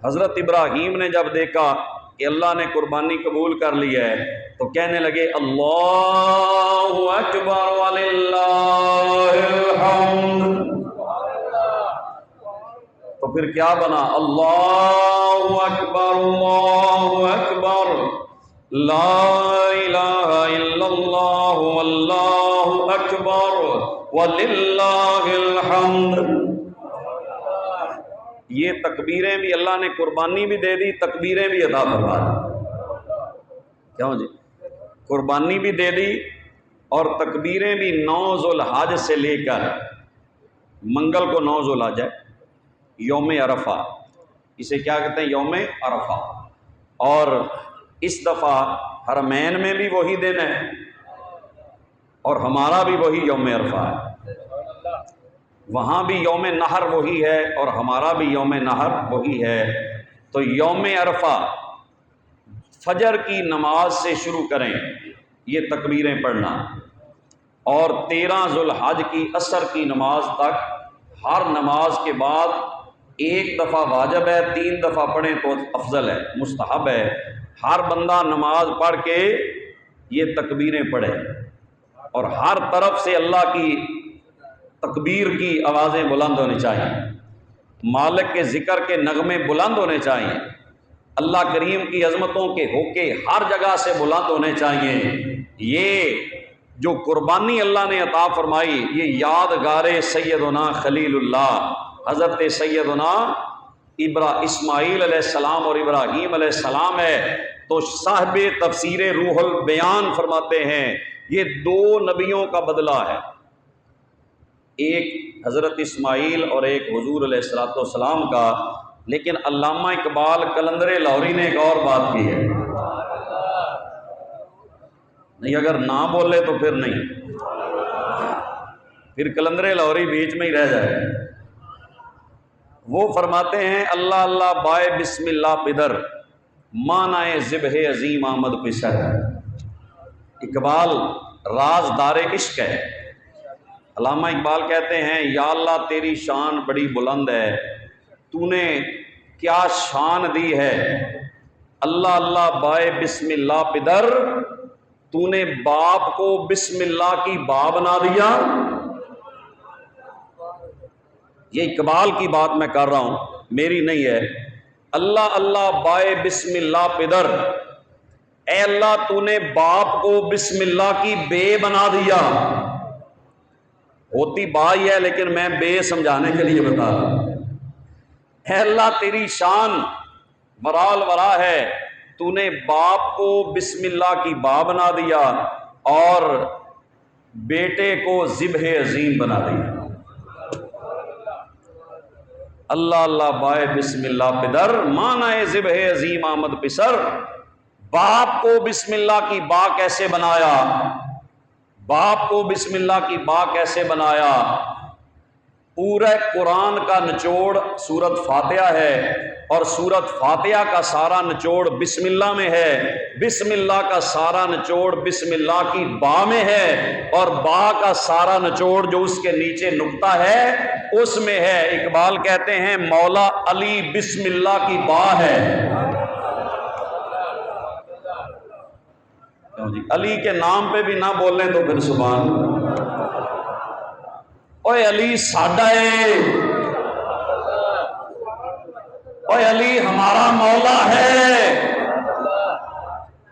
حضرت ابراہیم نے جب دیکھا کہ اللہ نے قربانی قبول کر لی ہے تو کہنے لگے اللہ اکبر وللہ الحمد۔ تو پھر کیا بنا؟ اللہ اکبر لا الہ الا اللہ واللہ اکبر وللہ الحمد۔ یہ تکبیریں بھی اللہ نے قربانی بھی دے دی، تکبیریں بھی عطا فرما دی۔ کیوں جی قربانی بھی دے دی اور تکبیریں بھی 9 ذوالحج سے لے کر منگل کو 9 ذوالحج ہے، یوم عرفہ، اسے کیا کہتے ہیں؟ یوم عرفہ۔ اور اس دفعہ حرمین میں بھی وہی دن ہے اور ہمارا بھی وہی یوم عرفہ ہے، وہاں بھی یوم نحر وہی ہے اور ہمارا بھی یوم نحر وہی ہے۔ تو یوم عرفہ فجر کی نماز سے شروع کریں یہ تکبیریں پڑھنا، اور 13 ذوالحج کی عصر کی نماز تک ہر نماز کے بعد 1 دفعہ واجب ہے، 3 دفعہ پڑھیں تو افضل ہے، مستحب ہے۔ ہر بندہ نماز پڑھ کے یہ تکبیریں پڑھے اور ہر طرف سے اللہ کی تکبیر کی آوازیں بلند ہونی چاہیے، مالک کے ذکر کے نغمے بلند ہونے چاہیے، اللہ کریم کی عظمتوں کے ہوکے ہر جگہ سے بلند ہونے چاہیے۔ یہ جو قربانی اللہ نے عطا فرمائی یہ یادگار سیدنا خلیل اللہ حضرت سیدنا اسماعیل علیہ السلام اور ابراہیم علیہ السلام ہے۔ تو صاحب تفسیر روح البیان فرماتے ہیں یہ 2 نبیوں کا بدلہ ہے، ایک حضرت اسماعیل اور ایک حضور علیہ الصلوۃ والسلام کا، لیکن علامہ اقبال قلندر لاہوری نے ایک اور بات کی ہے، نہیں اگر نہ بولے تو پھر نہیں، پھر قلندر لاہوری بیچ میں ہی رہ جائے۔ وہ فرماتے ہیں اللہ اللہ بائے بسم اللہ پدر مانائے ذبح عظیم آمد پسر۔ اقبال رازدار عشق ہے۔ علامہ اقبال کہتے ہیں یا اللہ تیری شان بڑی بلند ہے، تو نے کیا شان دی ہے، اللہ اللہ بائے بسم اللہ پدر، تو نے باپ کو بسم اللہ کی با بنا دیا۔ یہ اقبال کی بات میں کر رہا ہوں، میری نہیں ہے۔ اللہ اللہ بائے بسم اللہ پدر، اے اللہ تو نے باپ کو بسم اللہ کی بے بنا دیا۔ ہوتی با ہی ہے لیکن میں بے سمجھانے کے لیے بتا رہا ہوں۔ اے اللہ تیری شان ورال ورا ہے، تو نے باپ کو بسم اللہ کی با بنا دیا اور بیٹے کو ذبح عظیم بنا دیا۔ اللہ اللہ بائے بسم اللہ پدر مانائے ذبح عظیم آمد پسر۔ باپ کو بسم اللہ کی با کیسے بنایا، باپ کو بسم اللہ کی با کیسے بنایا؟ پورے قرآن کا نچوڑ سورت فاتحہ ہے، اور سورت فاتحہ کا سارا نچوڑ بسم اللہ میں ہے، بسم اللہ کا سارا نچوڑ بسم اللہ کی با میں ہے، اور با کا سارا نچوڑ جو اس کے نیچے نقطہ ہے اس میں ہے۔ اقبال کہتے ہیں مولا علی بسم اللہ کی با ہے۔ علی کے نام پہ بھی نہ بولیں تو پھر سبحان اوے علی ساڈا ہے، اوے علی ہمارا مولا ہے،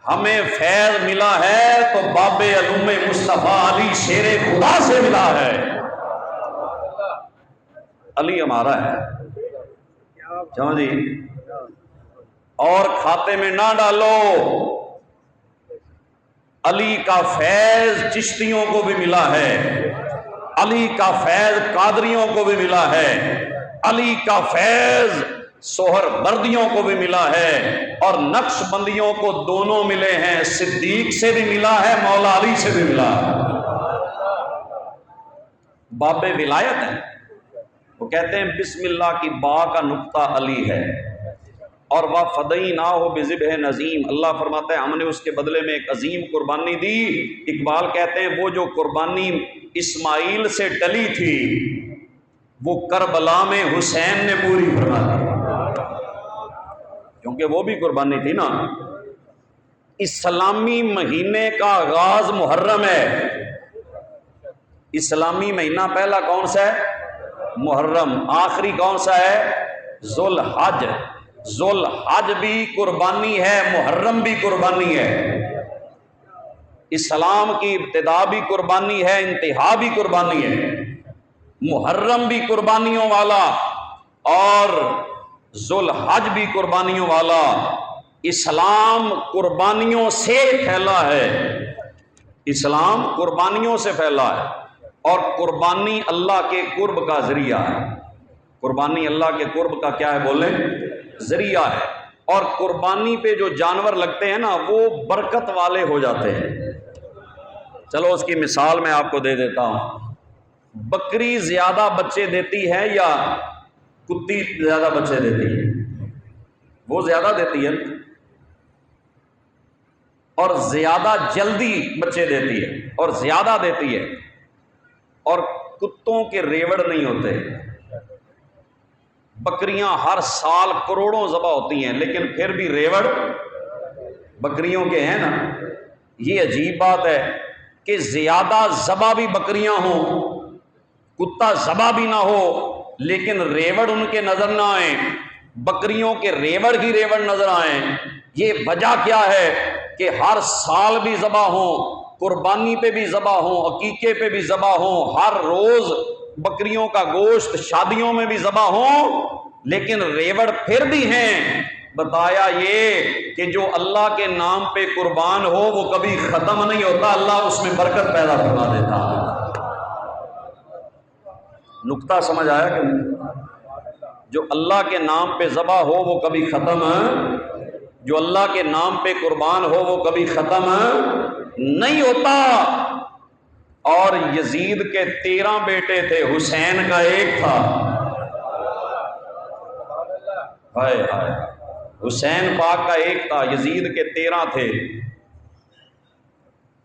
ہمیں فیض ملا ہے تو باب علوم مصطفیٰ علی شیر خدا سے ملا ہے۔ علی ہمارا ہے، سمجھی؟ اور کھاتے میں نہ ڈالو، علی کا فیض چشتیوں کو بھی ملا ہے، علی کا فیض قادریوں کو بھی ملا ہے، علی کا فیض سوہر بردیوں کو بھی ملا ہے، اور نقش بندیوں کو دونوں ملے ہیں، صدیق سے بھی ملا ہے، مولا علی سے بھی ملا ہے۔ باب ولایت ہے، وہ کہتے ہیں بسم اللہ کی با کا نقطہ علی ہے، اور وَفَدَيْنَاهُ بِذِبْحٍ عَظِيمٍ، اللہ فرماتا ہے ہم نے اس کے بدلے میں ایک عظیم قربانی دی۔ اقبال کہتے ہیں وہ جو قربانی اسماعیل سے ٹلی تھی وہ کربلا میں حسین نے پوری فرما دی، کیونکہ وہ بھی قربانی تھی نا۔ اسلامی مہینے کا آغاز محرم ہے، اسلامی مہینہ پہلا کون سا ہے؟ محرم، آخری کون سا ہے؟ ذوالحج۔ ذوالحج بھی قربانی ہے، محرم بھی قربانی ہے، اسلام کی ابتدا بھی قربانی ہے، انتہا بھی قربانی ہے، محرم بھی قربانیوں والا اور ذوالحج بھی قربانیوں والا۔ اسلام قربانیوں سے پھیلا ہے، اسلام قربانیوں سے پھیلا ہے، اور قربانی اللہ کے قرب کا ذریعہ ہے۔ قربانی اللہ کے قرب کا کیا ہے بولیں؟ ذریعہ ہے، اور قربانی پہ جو جانور لگتے ہیں نا وہ برکت والے ہو جاتے ہیں۔ چلو اس کی مثال میں آپ کو دے دیتا ہوں۔ بکری زیادہ بچے دیتی ہے یا کتی زیادہ بچے دیتی ہے؟ وہ زیادہ دیتی ہے، اور زیادہ جلدی بچے دیتی ہے، اور زیادہ دیتی ہے، اور کتوں کے ریوڑ نہیں ہوتے۔ بکریاں ہر سال کروڑوں ذبح ہوتی ہیں لیکن پھر بھی ریوڑ بکریوں کے ہیں نا۔ یہ عجیب بات ہے کہ زیادہ ذبح بھی بکریاں ہوں، کتا ذبح بھی نہ ہو، لیکن ریوڑ ان کے نظر نہ آئیں، بکریوں کے ریوڑ کی ریوڑ نظر آئیں۔ یہ وجہ کیا ہے کہ ہر سال بھی ذبح ہوں، قربانی پہ بھی ذبح ہوں، عقیقے پہ بھی ذبح ہوں، ہر روز بکریوں کا گوشت شادیوں میں بھی ذبح ہوں، لیکن ریوڑ پھر بھی ہیں۔ بتایا یہ کہ جو اللہ کے نام پہ قربان ہو وہ کبھی ختم نہیں ہوتا، اللہ اس میں برکت پیدا فرما دیتا ہے۔ نقطہ سمجھ آیا کہ نہیں؟ جو اللہ کے نام پہ ذبح ہو وہ کبھی ختم جو اللہ کے نام پہ قربان ہو وہ کبھی ختم نہیں ہوتا۔ اور یزید کے 13 بیٹے تھے، حسین کا ایک تھا۔ ہائے ہائے، حسین پاک کا ایک تھا، یزید کے 13 تھے۔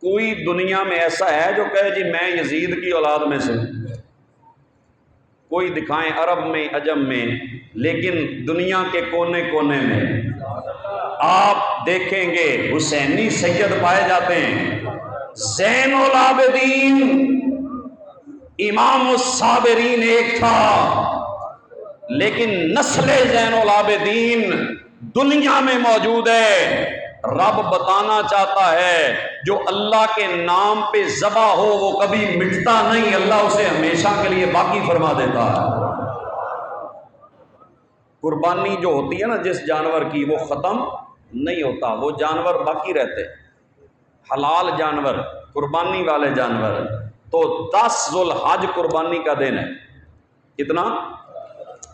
کوئی دنیا میں ایسا ہے جو کہے جی میں یزید کی اولاد میں سے؟ کوئی دکھائیں عرب میں، عجم میں، لیکن دنیا کے کونے کونے میں آپ دیکھیں گے حسینی سید پائے جاتے ہیں۔ زین العابدین امام الصابرین ایک تھا، لیکن نسل زین العابدین دنیا میں موجود ہے۔ رب بتانا چاہتا ہے جو اللہ کے نام پہ ذبح ہو وہ کبھی مٹتا نہیں، اللہ اسے ہمیشہ کے لیے باقی فرما دیتا ہے۔ قربانی جو ہوتی ہے نا جس جانور کی، وہ ختم نہیں ہوتا، وہ جانور باقی رہتے، حلال جانور، قربانی والے جانور۔ تو 10 ذوالحج قربانی کا دن ہے۔ کتنا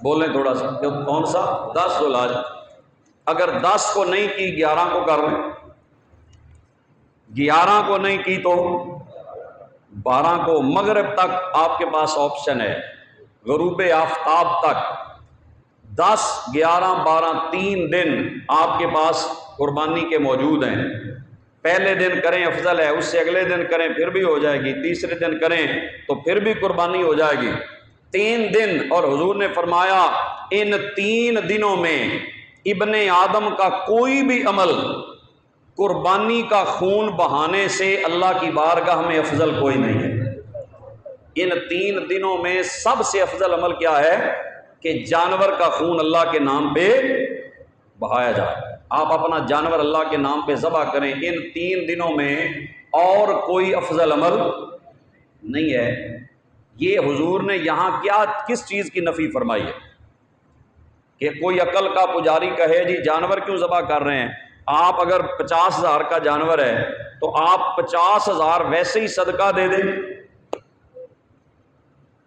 بولیں تھوڑا سا، کون سا؟ 10 ذوالحج۔ اگر 10 کو نہیں کی 11 کو کر لیں، 11 کو نہیں کی تو 12 کو، مغرب تک آپ کے پاس آپشن ہے، غروب آفتاب تک 10 11 12 3 دن آپ کے پاس قربانی کے موجود ہیں۔ پہلے دن کریں افضل ہے، اس سے اگلے دن کریں پھر بھی ہو جائے گی، تیسرے دن کریں تو پھر بھی قربانی ہو جائے گی۔ 3 دن، اور حضور نے فرمایا ان 3 دنوں میں ابن آدم کا کوئی بھی عمل قربانی کا خون بہانے سے اللہ کی بارگاہ میں افضل کوئی نہیں ہے۔ ان 3 دنوں میں سب سے افضل عمل کیا ہے کہ جانور کا خون اللہ کے نام پہ بہایا جائے۔ آپ اپنا جانور اللہ کے نام پہ ذبح کریں، ان 3 دنوں میں اور کوئی افضل عمل نہیں ہے۔ یہ حضور نے یہاں کس چیز کی نفی فرمائی ہے کہ کوئی عقل کا پجاری کہے جی جانور کیوں ذبح کر رہے ہیں؟ آپ اگر 50,000 کا جانور ہے تو آپ 50,000 ویسے ہی صدقہ دے دیں،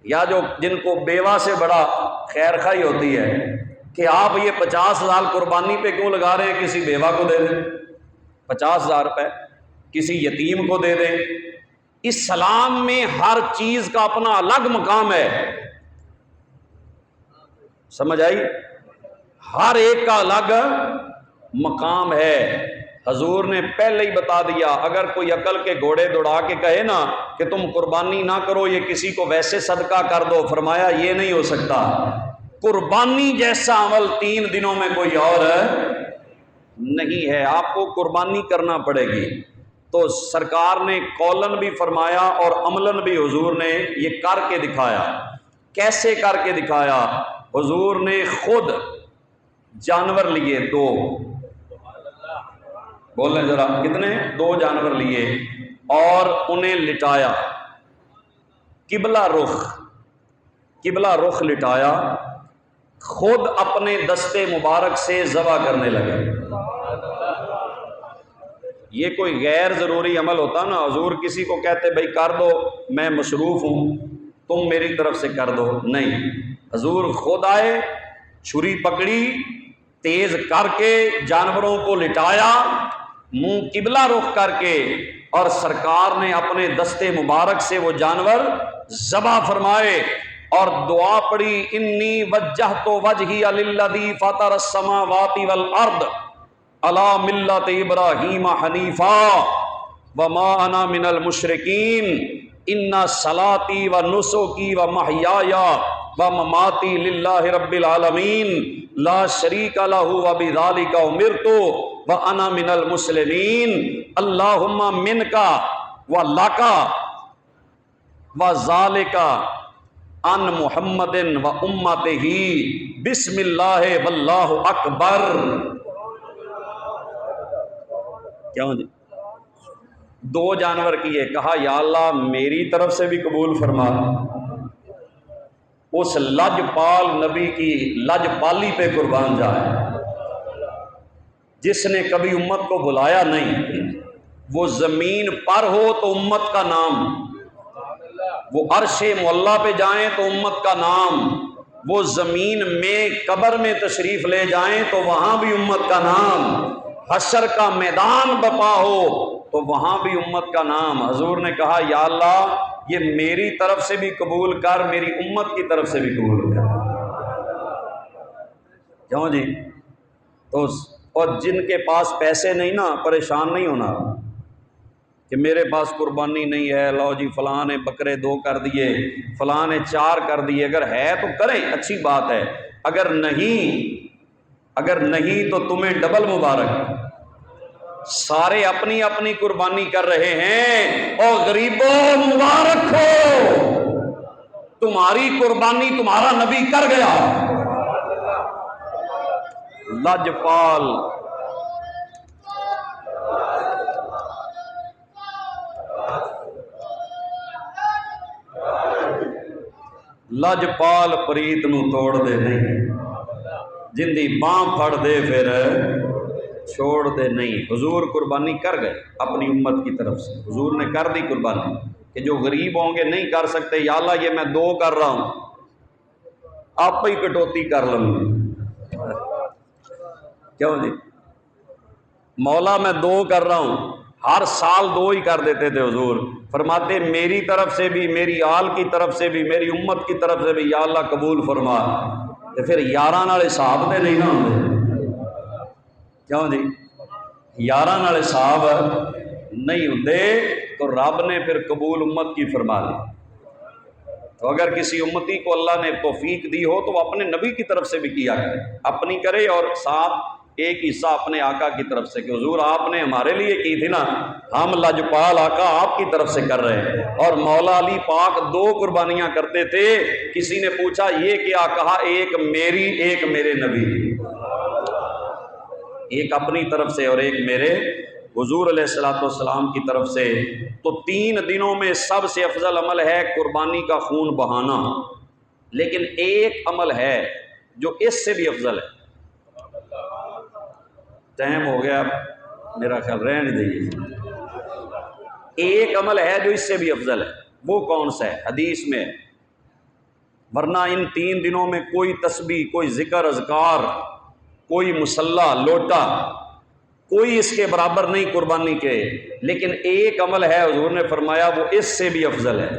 یا جو جن کو بیوہ سے بڑا خیر خواہی ہوتی ہے کہ آپ یہ 50,000 قربانی پہ کیوں لگا رہے ہیں، کسی بیوہ کو دے دیں 50,000 روپے، کسی یتیم کو دے دیں۔ اسلام میں ہر چیز کا اپنا الگ مقام ہے، سمجھ آئی؟ ہر ایک کا الگ مقام ہے۔ حضور نے پہلے ہی بتا دیا، اگر کوئی عقل کے گھوڑے دوڑا کے کہے نا کہ تم قربانی نہ کرو، یہ کسی کو ویسے صدقہ کر دو، فرمایا یہ نہیں ہو سکتا۔ قربانی جیسا عمل 3 دنوں میں کوئی اور نہیں ہے، آپ کو قربانی کرنا پڑے گی۔ تو سرکار نے قولن بھی فرمایا اور عملاً بھی حضور نے یہ کر کے دکھایا۔ کیسے کر کے دکھایا؟ حضور نے خود جانور لیے 2، بولیں ذرا کتنے؟ 2 جانور لیے اور انہیں لٹایا، قبلہ رخ لٹایا، خود اپنے دستے مبارک سے ذبح کرنے لگے۔ یہ کوئی غیر ضروری عمل ہوتا نا، حضور کسی کو کہتے بھائی کر دو میں مصروف ہوں تم میری طرف سے کر دو، نہیں، حضور خود آئے، چھری پکڑی، تیز کر کے جانوروں کو لٹایا، منہ قبلہ رخ کر کے، اور سرکار نے اپنے دستے مبارک سے وہ جانور ذبح فرمائے اور دعا پڑھی، انی وجہت وجہی للذی فطر السماوات والارض علی ملت ابراہیم حنیفا وما انا من المشرکین ان صلاتی و نسکی و محیای و مماتی للہ رب العالمین لا شریک لہ وبذالک امرت وانا من المسلمین اللہم منکا و لکا و ذالکا ان محمد و امتہ بسم اللہ واللہ اکبر۔ کیا ہوں جی؟ 2 جانور کیے، کہا یا اللہ میری طرف سے بھی قبول فرما، اس لجپال نبی کی لجپالی پہ قربان جائے جس نے کبھی امت کو بلایا نہیں، وہ زمین پر ہو تو امت کا نام وہ عرش معلیٰ پہ جائیں تو امت کا نام، وہ زمین میں قبر میں تشریف لے جائیں تو وہاں بھی امت کا نام، حشر کا میدان بپا ہو تو وہاں بھی امت کا نام۔ حضور نے کہا یا اللہ یہ میری طرف سے بھی قبول کر، میری امت کی طرف سے بھی قبول کر۔ کیوں جی؟ تو اور جن کے پاس پیسے نہیں نا، پریشان نہیں ہونا کہ میرے پاس قربانی نہیں ہے، لو جی فلاں نے بکرے 2 کر دیے، فلاں نے 4 کر دیے۔ اگر ہے تو کریں، اچھی بات ہے، اگر نہیں تو تمہیں ڈبل مبارک۔ سارے اپنی اپنی قربانی کر رہے ہیں، اور غریبوں مبارک ہو، تمہاری قربانی تمہارا نبی کر گیا۔ لجپال لجپال پریت نو توڑ دے نہیں، جن دی باں پھڑ دے پھر چھوڑ دے نہیں۔ حضور قربانی کر گئے اپنی امت کی طرف سے، حضور نے کر دی قربانی کہ جو غریب ہوں گے نہیں کر سکتے، یا اللہ یہ میں 2 کر رہا ہوں، آپ ہی کٹوتی کر لوں گی۔ کیوں جی؟ مولا میں 2 کر رہا ہوں، ہر سال 2 ہی کر دیتے تھے حضور، فرماتے میری طرف سے بھی، میری آل کی طرف سے بھی، میری امت کی طرف سے بھی یا اللہ قبول فرما۔ تو پھر 11 نال حساب دے نہیں نہ ہوندے، کیوں جی؟ 11 نال حساب نہیں ہوندے تو رب نے پھر قبول امت کی فرما لی۔ تو اگر کسی امتی کو اللہ نے توفیق دی ہو تو وہ اپنے نبی کی طرف سے بھی کیا کرے، اپنی کرے اور ساتھ ایک حصہ اپنے آقا کی طرف سے، کہ حضور آپ نے ہمارے لیے کی تھی نا، ہم لجپال آقا آپ کی طرف سے کر رہے ہیں۔ اور مولا علی پاک 2 قربانیاں کرتے تھے۔ کسی نے پوچھا یہ کیا؟ کہا ایک میری، ایک میرے نبی، ایک اپنی طرف سے اور ایک میرے حضور علیہ الصلوۃ والسلام کی طرف سے۔ تو 3 دنوں میں سب سے افضل عمل ہے قربانی کا خون بہانا، لیکن ایک عمل ہے جو اس سے بھی افضل ہے۔ ٹائم ہو گیا میرا خیال، رہنے دئیے۔ ایک عمل ہے جو اس سے بھی افضل ہے، وہ کون سا ہے؟ حدیث میں، ورنہ ان 3 دنوں میں کوئی تسبیح، کوئی ذکر اذکار، کوئی مصلی لوٹا، کوئی اس کے برابر نہیں قربانی کے، لیکن ایک عمل ہے حضور نے فرمایا وہ اس سے بھی افضل ہے۔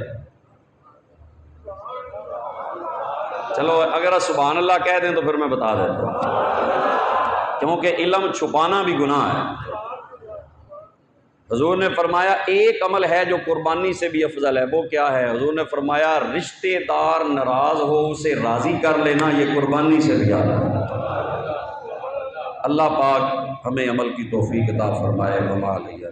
چلو اگر سبحان اللہ کہہ دیں تو پھر میں بتا دیتا ہوں، کیونکہ علم چھپانا بھی گناہ ہے۔ حضور نے فرمایا ایک عمل ہے جو قربانی سے بھی افضل ہے، وہ کیا ہے؟ حضور نے فرمایا رشتے دار ناراض ہو اسے راضی کر لینا، یہ قربانی سے بھی اعلیٰ ہے۔ اللہ پاک ہمیں عمل کی توفیق عطا فرمائے۔ وما علیہ